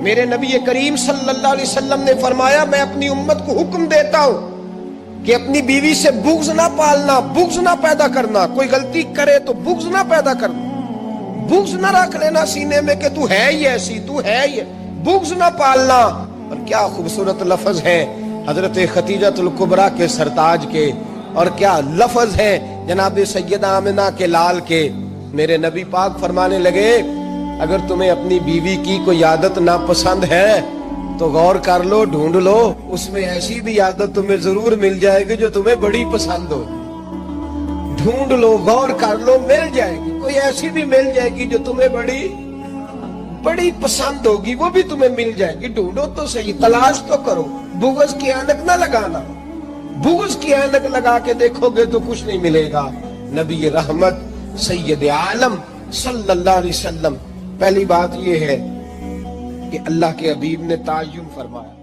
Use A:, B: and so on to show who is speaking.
A: میرے نبی کریم صلی اللہ علیہ وسلم نے فرمایا میں اپنی امت کو حکم دیتا ہوں کہ اپنی بیوی سے بغض نہ پالنا، بغض نہ پیدا کرنا. کوئی غلطی کرے تو بغض نہ پیدا کرنا، بغض نہ رکھ لینا سینے میں کہ تو ہے ہی ایسی، تو ہے ہی، بغض نہ پالنا. اور کیا خوبصورت لفظ ہے حضرت خدیجہ الکبریٰ کے سرتاج کے، اور کیا لفظ ہے جناب سیدہ آمنہ کے لال کے. میرے نبی پاک فرمانے لگے اگر تمہیں اپنی بیوی کی کوئی عادت ناپسند ہے تو غور کر لو، ڈھونڈ لو، اس میں ایسی بھی عادت تمہیں ضرور مل جائے گی جو تمہیں بڑی پسند ہو. ڈھونڈ لو، غور کر لو، مل جائے گی، کوئی ایسی بھی مل جائے گی جو تمہیں بڑی پسند ہوگی، وہ بھی تمہیں مل جائے گی. ڈھونڈو تو صحیح، تلاش تو کرو. بغض کی اینک نہ لگانا، بغض کی اینک لگا کے دیکھو گے تو کچھ نہیں ملے گا. نبی رحمت سید عالم صلی اللہ علیہ وسلم، پہلی بات یہ ہے کہ اللہ کے حبیب نے تعین فرمایا